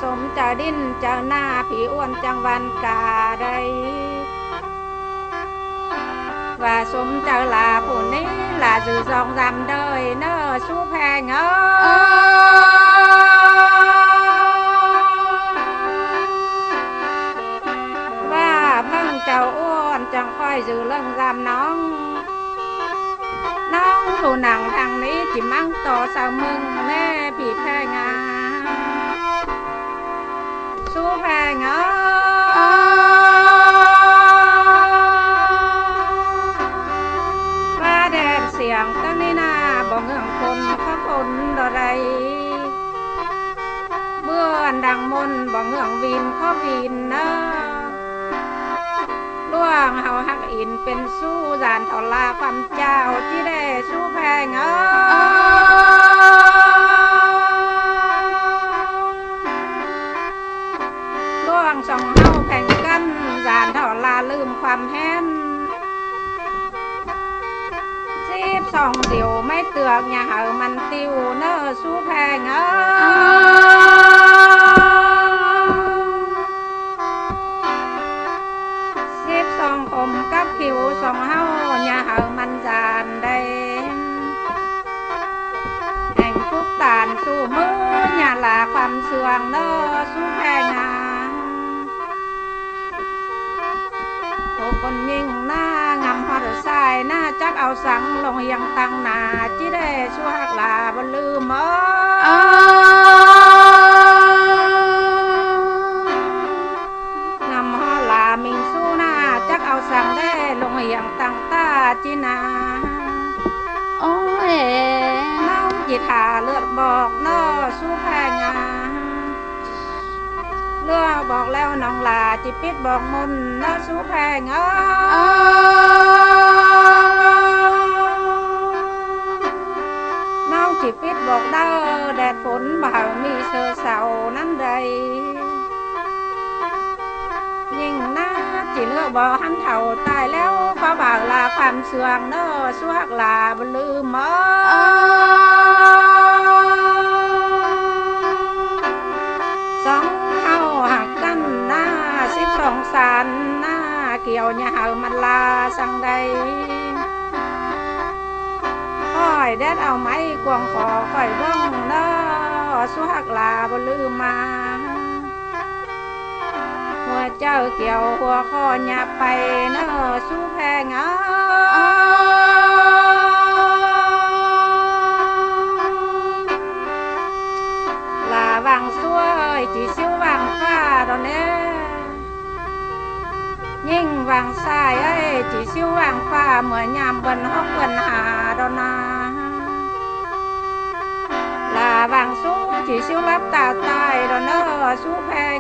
สมเจ้าดินเจ้าหน้าผีอ้วนจังวันกาได้ว่าสมเจ้าลาผู้นี้ลาสื่อสองรำเดยเนอสู้แพงว่าเพิ่งเจ้าอ้วนจังค่อยสื่อเรื่องรำน้องผู้หนังทางนี้จิมั่งต่อสาวมึงแม่ผีแพงสู้แพงว่าแดดเสียงตั้งนี้นาบ่เงืองคนเขาคนดอไรเบื่อดังมนบ่เงืองวินเขาวินเนอล่วงเฮาฮักอินเป็นสู้จานทอลาความเจ้าที่ได้สู้แพงล่วงสองเฮาแข่งกันจานทอลาลืมความแห้น12เดียวไม่เตือกอย่าเหามันติวเนอสู้แพง12ผมกับผิวสองเฮาอย่าเหามันจานได้แห่งทุกตานสู้มืออย่าลาความเสื่องเนอสู้แพงคนยิ่งหน้างำพอดสายหน้าจักเอาสังลงยังตังนาจิได้ชั่วหักลาบลืมงำฮอลามิงสู้หน้าจักเอาสังได้ลงยังตังตาจินาโอ้ยน้องจิตาเลือดบอกเนอสู้แพงเลือกบอกแล้วน้องลาจิปิดบอกมนนะสู้แพงน้องจิปิดบอกเด้อแดดฝนบ่าวมีเสือเสานั้นใดยิ่งน่าจิเลือกบอกหันเถ่าตายแล้วฟ้าบ่าวลาความเสื่องเนอสู้หักลาบลืมสารหน้าเกี่ยวหญ้ามันลาสังใดค่อยแดดเอาไม้กวงขอค่อยร้องเนอสู้หักลาบ่ลืมมาหัวเจ้าเกี่ยวหัวข้อหยาไปเนอสู้แพงลาวังสวยจีซิววังฟ้าตอนนี้ยิ่งวางสายจีซิววางฟ้าเหมือนยามบนฮอกบนหาดอนาลาวางสู้จีซิวรับตาตายดอนเนอสู้แพง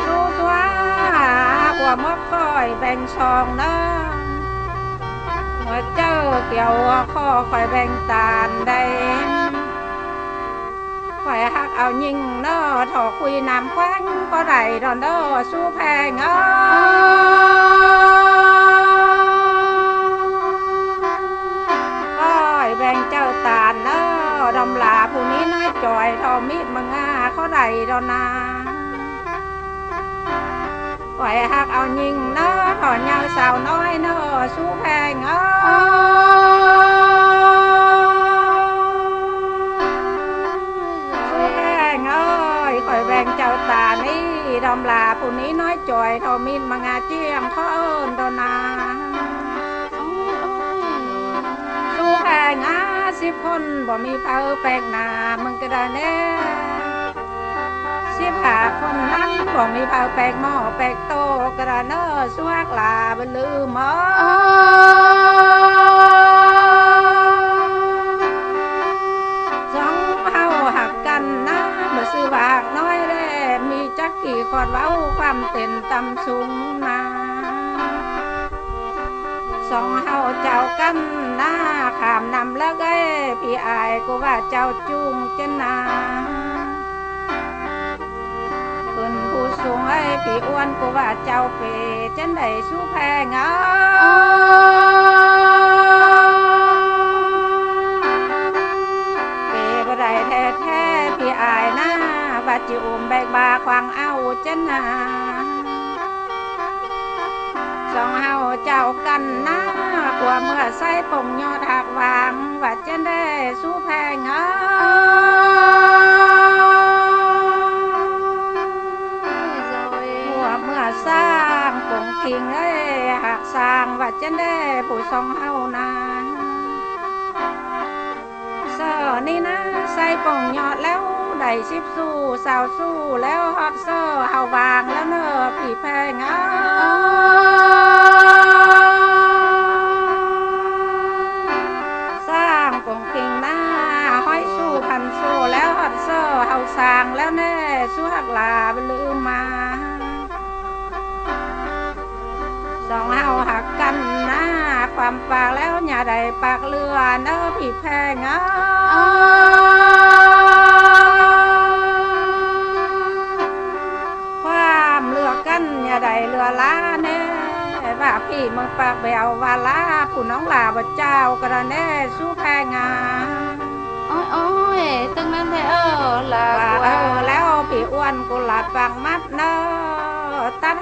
สู้ตัวกว่ามกค่อยแบ่งซองเนอหัวเจ้าเกี่ยวข้อค่อยแบ่งตาลได้ข่อยหักเอายิงเนอถอคุยน้ำควันก็ได้ดอนเนอสู้แพงอ้อยแบ่งเจ้าตาเนอดำลาผู้นี้น้อยจ่อยทอมีดมังงาเขาได้ดอนนาข่อยหักเอายิงเนอถอเงาสาวน้อยเนอสู้แพงข่อยแบ่งเจ้าตานี้ดอมลาผู้นี้น้อยจ่อยทอมินมางาเจียมเขาเอิญดอนาสู้แพง10 คนบ่มีเผาแปลกหนามึงก็ได้แน่15 คนนั้นบ่มีเผาแปลกหม้อแปลกโตก็ได้เนอสู้หักลาบ่ลืมซื้อฝากน้อยแร่มีจักกี่ขอดเว้าความเต็นตำสูงนาสองเฮาเจ้ากันหน้าขามนำแล้วก็พี่อายกูว่าเจ้าจุงเจนนาขึ้นผู้สูงพี่อ้วนกูว่าเจ้าเปเจนได้สู้แพง จ้นนาสองเฮาเจ้ากันนะกว่าเมื่อใส่ปงยอดหักวางว่าจะได้สู้แพงหัวเมื่อสร้างปงคิงหักสร้างว่าจะได้ผู้สองเฮานาเสอนี่นะใส่ปงยอดแล้วได้สิบสู้สาวสู้แล้วฮอดเซอเฮาวางแล้วเนอผีแพงสร้างปงคิงหน้าห้อยสู้พันสู้แล้วฮอดเซอเฮาสร้างแล้วแน่สู้หักลาไปลืมมาสองเฮาหักกันนะความปากแล้วอย่าได้ปากเรือเนอผีแพงความเลือกกันอย่าได้เรือล้าเน่ว่าพี่มึงปากแบวว่าล้าผู้น้องลาบ่เจ้ากระแน่สู้แพงโอ้ยตึงนั้นแท้ล่ะว่าแล้วพี่อ้วนกูหลับปังมัดเนอตัด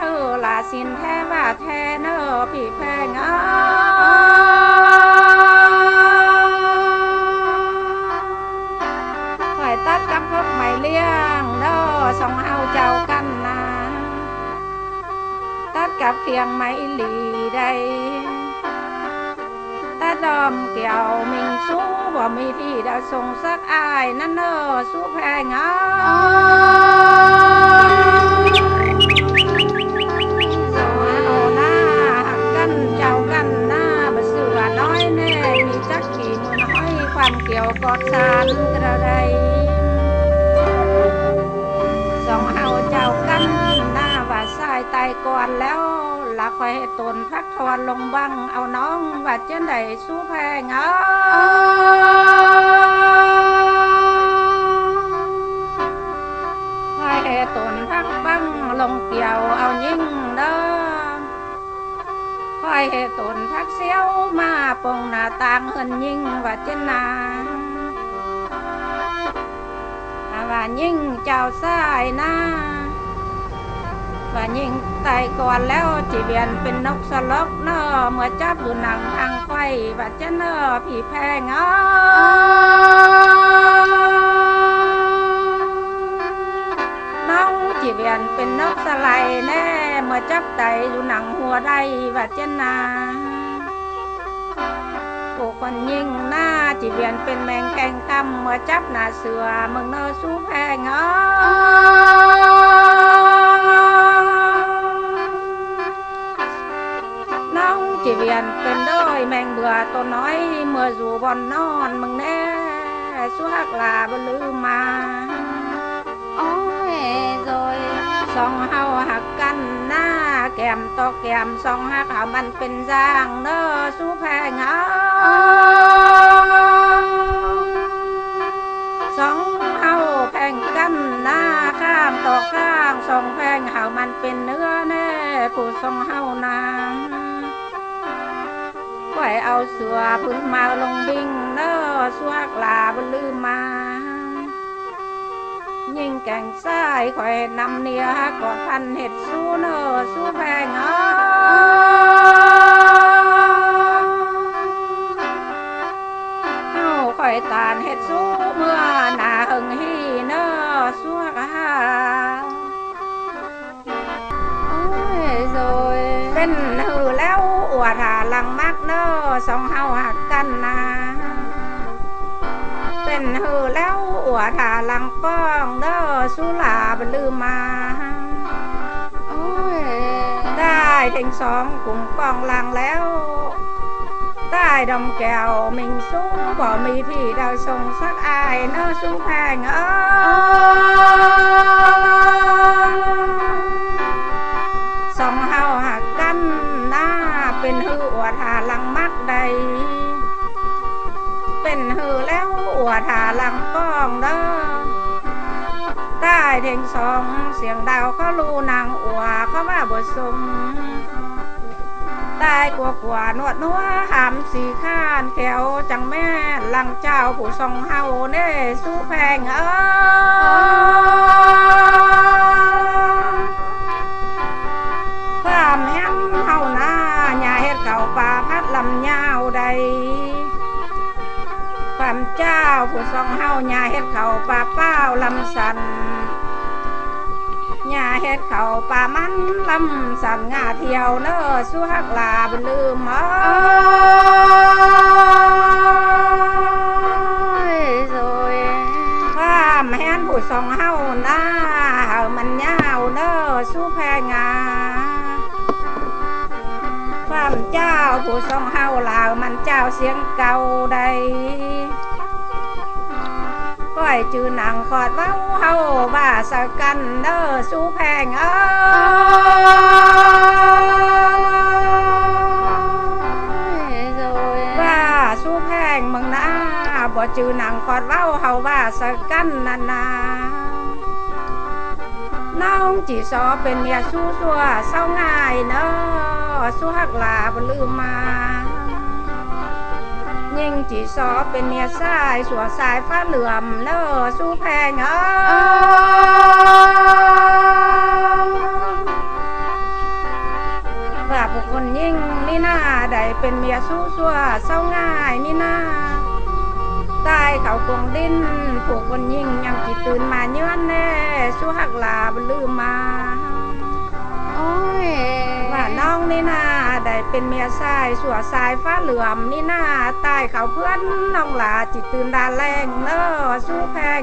ลาสินแท้ว่าแท้เนอพี่แพงคอยตัดกับพวกไม่เลี้ยงเนอสองเฮาเจ้ากันนะตัดกับเคียงไม่หลีได้ตาดอมเกี่ยวมิงสู้บ่มีที่ดาวส่งสักอายนั่นเนอสู้แพงสองเฮาหน้าหักกันเจ้ากันหน้าบ่เสือน้อยแน่มีจักขี่มือน้อยความเกี่ยวกอดสานกระไดสองเฮาเจ้ากันหน้าว่าสายตายก่อนแล้วละคอยให้ตนพักทอนลงบังเอาน้องว่าเจ้าไหนสู้แพงคอยให้ตนพักบังลงเกี่ยวเอายิ่งเด้อคอยให้ตนพักเสียวมาปงหน้าต่างเฮินยิ่งว่าเจ้านาว่ายิ่งเจ้าสายหน้าว่ายิ่งตายก่อนแล้วจีเวียนเป็นนกสลบเนอเมื่อจับดูหนังทางไฟว่าจะเนอผีแพงน้องจีเวียนเป็นนกสไลแน่เมื่อจับไตดูหนังหัวได้ว่าจะนาผู้คนยิ่งหน้าจีเวียนเป็นแมงแกงคำเมื่อจับหน้าเสือมึงเนอสู้แพงน้องจีเวียนเป็นด้อยแมงเบื่อตัวน้อยเมื่ออยู่บนนอนมึงแน่สู้หักลาบ่ลืมมาโอ้ยโดยสองเฮาหักกันหน้าแก้มต่อแก้มสองหักเฮามันเป็นร่างเนอสู้แพงสองเฮาแพงกันหน้าข้ามต่อข้างสองแพงเฮามันเป็นเนื้อแน่ผู้สองเฮานางไว้เอาเสือพื้นมาลงบิงเนอสวกลาบ่ลืมมายิ่งแก่งซ้ายคอยนำเนียก่อนพันเห็ดสู้เนอสู้แพงเฮาคอยตานเห็ดสู้เมื่อหน้าหึงฮีเนอสู้โอ้ยโดยเป็นหือแล้วอวดหาลังมักเนอสองเฮาหักกันนาเป็นหือแล้วอวดหาลังป้องเด้อสู้ลาบ่ลืมมาโอ้ยได้ถึงสองกลุ่มกองลังแล้วได้ดมแก้วมิงสู้บ่มีที่ดาวส่งสักอายเนอสู้แพงสองเฮาหักกันหน้าเป็นหืออวดหาลังมักใดเป็นหือแล้วอวดหาลังป้องเด้อได้เทงสองเสียงดาวเขาลูนางอัวเขามาบทสมตายกว่าหนวดนัวหามสีข้านแขวจังแม่ลังเจ้าผู้ทรงเฮาเน่สู้แพง ผู้ทรงเฮาหญ้าเฮ็ดเขาป่าเป้าลำสันหญ้าเฮ็ดเขาป่ามันลำสันงาเที่ยวเน้อสู้ฮักลาบ่ลืมโอ้ยสวย ความแฮนผู้ทรงเฮาหน้าเฮามันยาวเน้อสู้แพงาความเจ้าผู้ทรงเฮาลาวมันเจ้าเสียงเก่าใดก้อยจือหนังขอดเว้าเฮาว่าสักกันเด้อสู้แพงว่าสู้แพงมึงนะบ่จือหนังขอดเว้าเฮาว่าสักกันนานาน้องจีซอเป็นเมียสู้ซัวเศร้าง่ายเนาะสู้ฮักลาบ่ลืมมายิ่งจีซอเป็นเมียสายสัวสายฟ้าเหลื่อมเนาะสู้แพงว่าบุคคลยิ่งนี่นาได้เป็นเมียสู้ซัวเศร้าง่ายนี่นาตายเขาคงดิ้นผู้คนยิ่งยังจิตื่นมาเยือนแน่สู้หักลาบ่ลืมมาโอ้ยว่าน้องนี่นาได้เป็นเมียสายสัวสายฟ้าเหลื่อมนี่นาตายเขาเพื่อนน้องลาจิตื่นดาแรงเนอสู้แพง